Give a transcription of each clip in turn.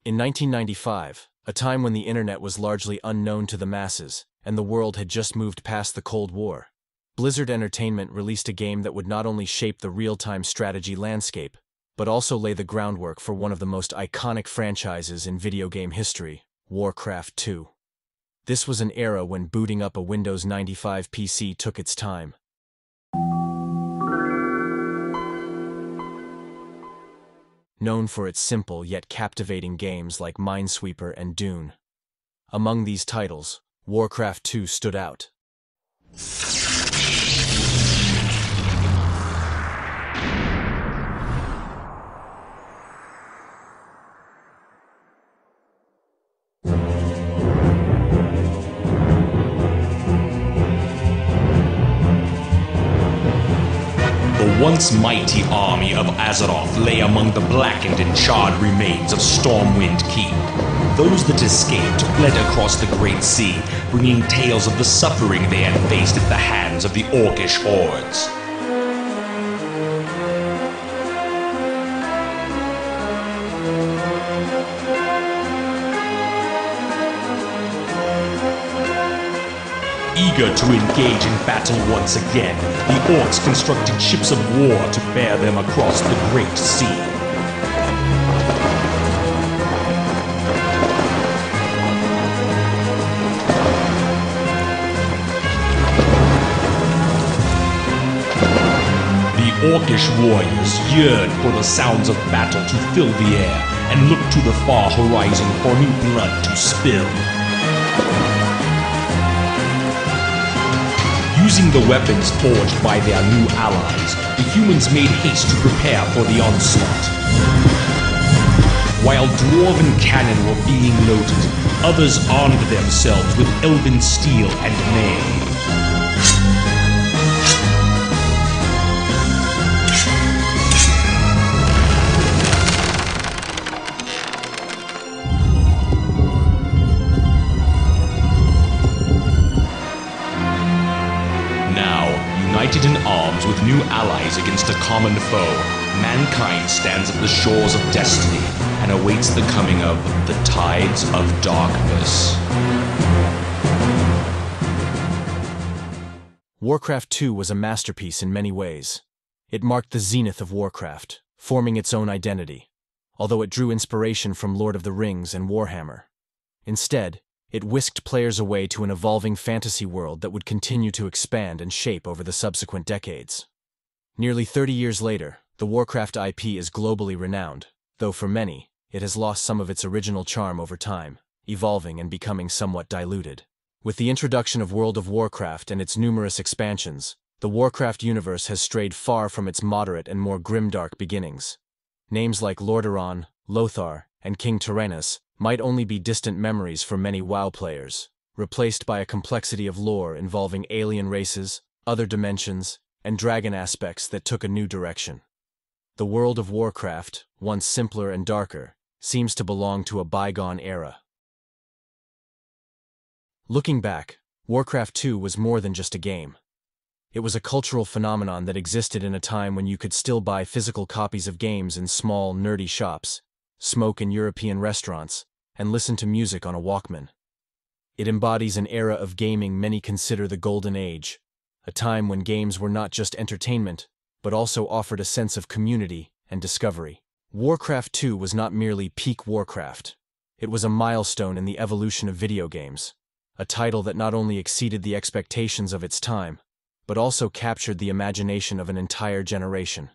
In 1995, a time when the internet was largely unknown to the masses, and the world had just moved past the Cold War, Blizzard Entertainment released a game that would not only shape the real-time strategy landscape, but also lay the groundwork for one of the most iconic franchises in video game history, Warcraft 2. This was an era when booting up a Windows 95 PC took its time. Known for its simple yet captivating games like Minesweeper and Dune. Among these titles, Warcraft 2 stood out. The once mighty army of Azeroth lay among the blackened and charred remains of Stormwind Keep. Those that escaped fled across the Great Sea, bringing tales of the suffering they had faced at the hands of the Orcish hordes. Eager to engage in battle once again, the Orcs constructed ships of war to bear them across the Great Sea. The Orcish warriors yearned for the sounds of battle to fill the air and looked to the far horizon for new blood to spill. Using the weapons forged by their new allies, the humans made haste to prepare for the onslaught. While dwarven cannon were being loaded, others armed themselves with elven steel and mail. United in arms with new allies against a common foe, mankind stands at the shores of destiny and awaits the coming of the Tides of Darkness. Warcraft 2 was a masterpiece in many ways. It marked the zenith of Warcraft, forming its own identity, although it drew inspiration from Lord of the Rings and Warhammer. Instead, it whisked players away to an evolving fantasy world that would continue to expand and shape over the subsequent decades. Nearly 30 years later, the Warcraft IP is globally renowned, though for many, it has lost some of its original charm over time, evolving and becoming somewhat diluted. With the introduction of World of Warcraft and its numerous expansions, the Warcraft universe has strayed far from its moderate and more grimdark beginnings. Names like Lordaeron, Lothar, and King Tyrannus might only be distant memories for many WoW players, replaced by a complexity of lore involving alien races, other dimensions, and dragon aspects that took a new direction. The world of Warcraft, once simpler and darker, seems to belong to a bygone era. Looking back, Warcraft 2 was more than just a game. It was a cultural phenomenon that existed in a time when you could still buy physical copies of games in small, nerdy shops, smoke in European restaurants, and listen to music on a Walkman. It embodies an era of gaming many consider the Golden Age, a time when games were not just entertainment, but also offered a sense of community and discovery. Warcraft 2 was not merely peak Warcraft. It was a milestone in the evolution of video games, a title that not only exceeded the expectations of its time, but also captured the imagination of an entire generation.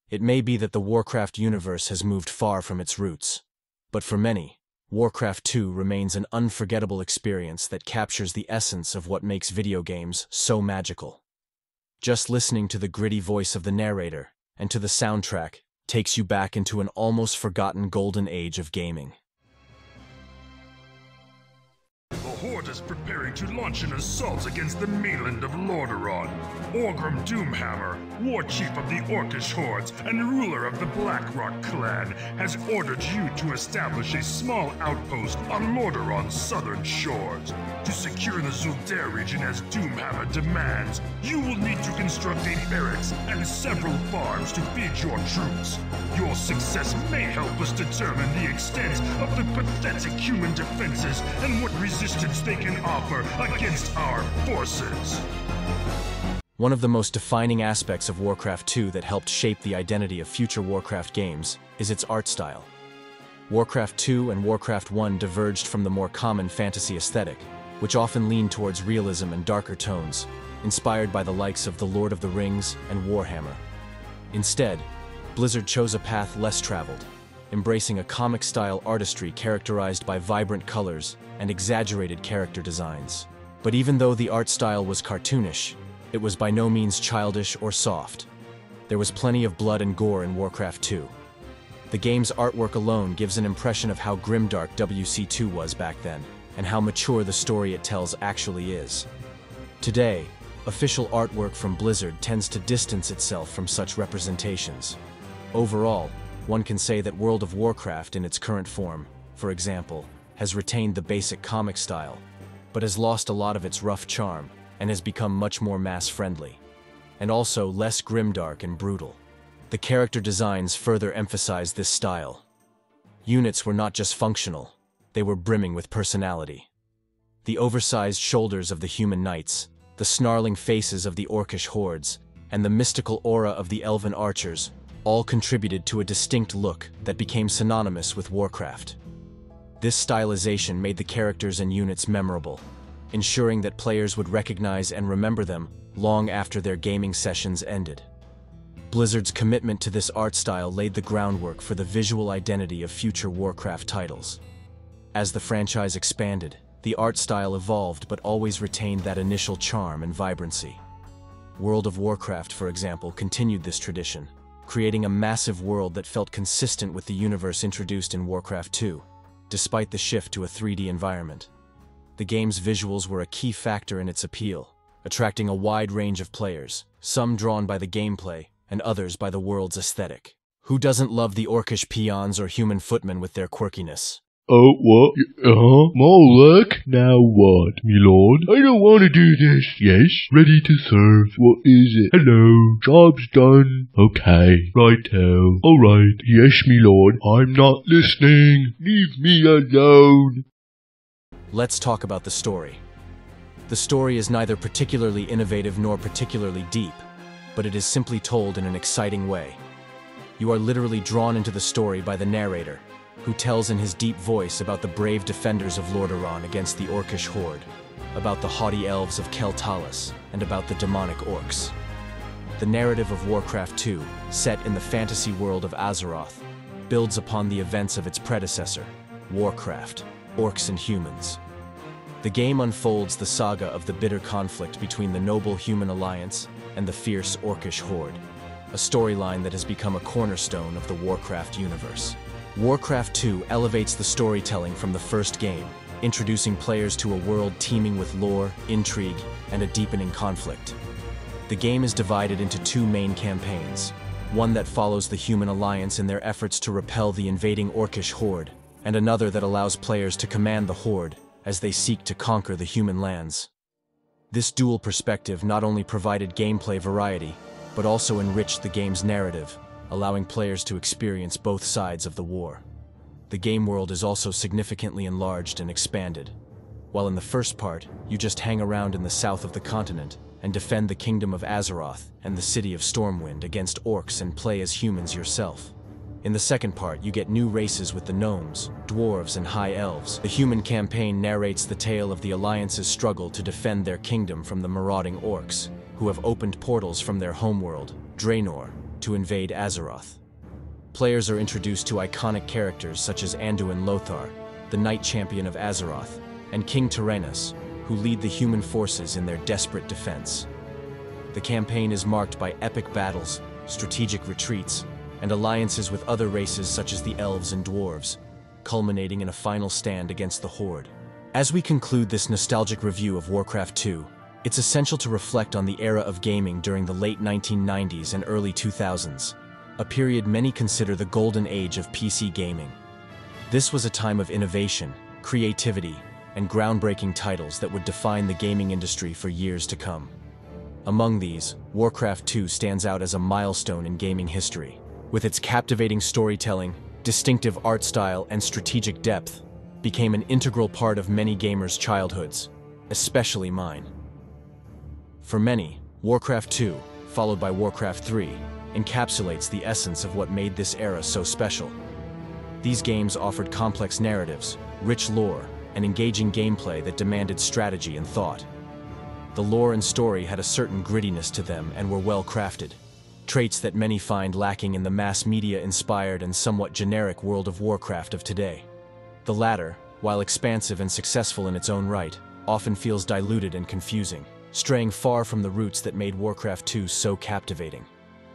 It may be that the Warcraft universe has moved far from its roots, but for many, Warcraft 2 remains an unforgettable experience that captures the essence of what makes video games so magical. Just listening to the gritty voice of the narrator and to the soundtrack takes you back into an almost forgotten golden age of gaming. The Horde consort is preparing to launch an assault against the mainland of Lordaeron. Orgrim Doomhammer, war chief of the Orcish hordes and ruler of the Blackrock clan, has ordered you to establish a small outpost on Lordaeron's southern shores. To secure the Zul'Dare region as Doomhammer demands, you will need to construct a barracks and several farms to feed your troops. Your success may help us determine the extent of the pathetic human defenses and what resistance they can offer against our forces. One of the most defining aspects of Warcraft 2 that helped shape the identity of future Warcraft games is its art style. Warcraft 2 and Warcraft 1 diverged from the more common fantasy aesthetic, which often leaned towards realism and darker tones, inspired by the likes of The Lord of the Rings and Warhammer. Instead, Blizzard chose a path less traveled, embracing a comic-style artistry characterized by vibrant colors and exaggerated character designs. But even though the art style was cartoonish, it was by no means childish or soft. There was plenty of blood and gore in Warcraft 2. The game's artwork alone gives an impression of how grimdark WC2 was back then, and how mature the story it tells actually is. Today, official artwork from Blizzard tends to distance itself from such representations. Overall, one can say that World of Warcraft in its current form, for example, has retained the basic comic style, but has lost a lot of its rough charm and has become much more mass-friendly, and also less grimdark and brutal. The character designs further emphasize this style. Units were not just functional, they were brimming with personality. The oversized shoulders of the human knights, the snarling faces of the Orcish hordes, and the mystical aura of the elven archers all contributed to a distinct look that became synonymous with Warcraft. This stylization made the characters and units memorable, ensuring that players would recognize and remember them long after their gaming sessions ended. Blizzard's commitment to this art style laid the groundwork for the visual identity of future Warcraft titles. As the franchise expanded, the art style evolved but always retained that initial charm and vibrancy. World of Warcraft, for example, continued this tradition, creating a massive world that felt consistent with the universe introduced in Warcraft 2, despite the shift to a 3D environment. The game's visuals were a key factor in its appeal, attracting a wide range of players, some drawn by the gameplay and others by the world's aesthetic. Who doesn't love the Orcish peons or human footmen with their quirkiness? Oh, what? More work? Now what, me lord? I don't want to do this. Yes, ready to serve. What is it? Hello, job's done. Okay, righto. Alright, yes, me lord. I'm not listening. Leave me alone. Let's talk about the story. The story is neither particularly innovative nor particularly deep, but it is simply told in an exciting way. You are literally drawn into the story by the narrator, who tells in his deep voice about the brave defenders of Lordaeron against the Orcish horde, about the haughty elves of Keltalis, and about the demonic orcs. The narrative of Warcraft 2, set in the fantasy world of Azeroth, builds upon the events of its predecessor, Warcraft, Orcs and Humans. The game unfolds the saga of the bitter conflict between the noble human alliance and the fierce Orcish horde, a storyline that has become a cornerstone of the Warcraft universe. Warcraft 2 elevates the storytelling from the first game, introducing players to a world teeming with lore, intrigue, and a deepening conflict. The game is divided into two main campaigns, one that follows the human alliance in their efforts to repel the invading Orcish horde, and another that allows players to command the horde as they seek to conquer the human lands. This dual perspective not only provided gameplay variety, but also enriched the game's narrative, allowing players to experience both sides of the war. The game world is also significantly enlarged and expanded. While in the first part, you just hang around in the south of the continent and defend the kingdom of Azeroth and the city of Stormwind against orcs and play as humans yourself. In the second part, you get new races with the gnomes, dwarves, and high elves. The human campaign narrates the tale of the Alliance's struggle to defend their kingdom from the marauding orcs, who have opened portals from their homeworld, Draenor, to invade Azeroth. Players are introduced to iconic characters such as Anduin Lothar, the Knight Champion of Azeroth, and King Tyrannus, who lead the human forces in their desperate defense. The campaign is marked by epic battles, strategic retreats, and alliances with other races such as the elves and dwarves, culminating in a final stand against the Horde. As we conclude this nostalgic review of Warcraft 2, it's essential to reflect on the era of gaming during the late 1990s and early 2000s, a period many consider the golden age of PC gaming. This was a time of innovation, creativity, and groundbreaking titles that would define the gaming industry for years to come. Among these, Warcraft 2 stands out as a milestone in gaming history. With its captivating storytelling, distinctive art style, and strategic depth, became an integral part of many gamers' childhoods, especially mine. For many, Warcraft 2, followed by Warcraft 3, encapsulates the essence of what made this era so special. These games offered complex narratives, rich lore, and engaging gameplay that demanded strategy and thought. The lore and story had a certain grittiness to them and were well crafted, traits that many find lacking in the mass media-inspired and somewhat generic World of Warcraft of today. The latter, while expansive and successful in its own right, often feels diluted and confusing, straying far from the roots that made Warcraft 2 so captivating.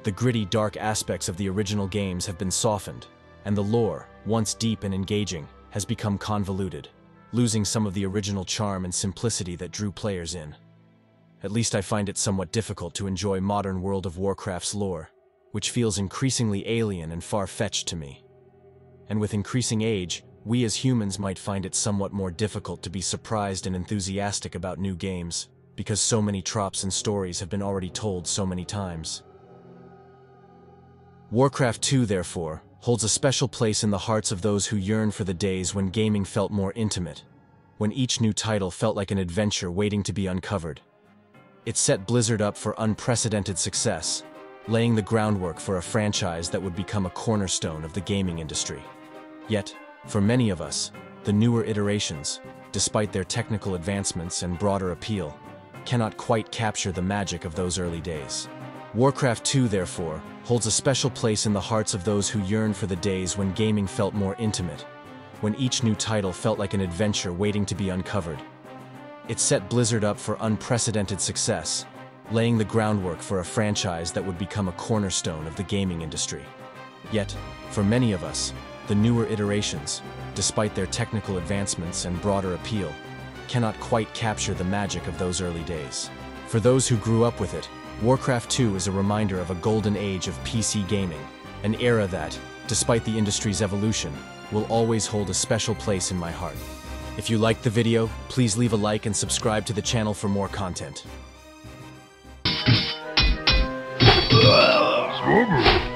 The gritty, dark aspects of the original games have been softened, and the lore, once deep and engaging, has become convoluted, losing some of the original charm and simplicity that drew players in. At least I find it somewhat difficult to enjoy modern World of Warcraft's lore, which feels increasingly alien and far-fetched to me. And with increasing age, we as humans might find it somewhat more difficult to be surprised and enthusiastic about new games, because so many tropes and stories have been already told so many times. Warcraft 2, therefore, holds a special place in the hearts of those who yearn for the days when gaming felt more intimate, when each new title felt like an adventure waiting to be uncovered. It set Blizzard up for unprecedented success, laying the groundwork for a franchise that would become a cornerstone of the gaming industry. Yet, for many of us, the newer iterations, despite their technical advancements and broader appeal, cannot quite capture the magic of those early days. Warcraft 2, therefore, holds a special place in the hearts of those who yearn for the days when gaming felt more intimate, when each new title felt like an adventure waiting to be uncovered. It set Blizzard up for unprecedented success, laying the groundwork for a franchise that would become a cornerstone of the gaming industry. Yet, for many of us, the newer iterations, despite their technical advancements and broader appeal, cannot quite capture the magic of those early days. For those who grew up with it, Warcraft 2 is a reminder of a golden age of PC gaming, an era that, despite the industry's evolution, will always hold a special place in my heart. If you liked the video, please leave a like and subscribe to the channel for more content. Swabber.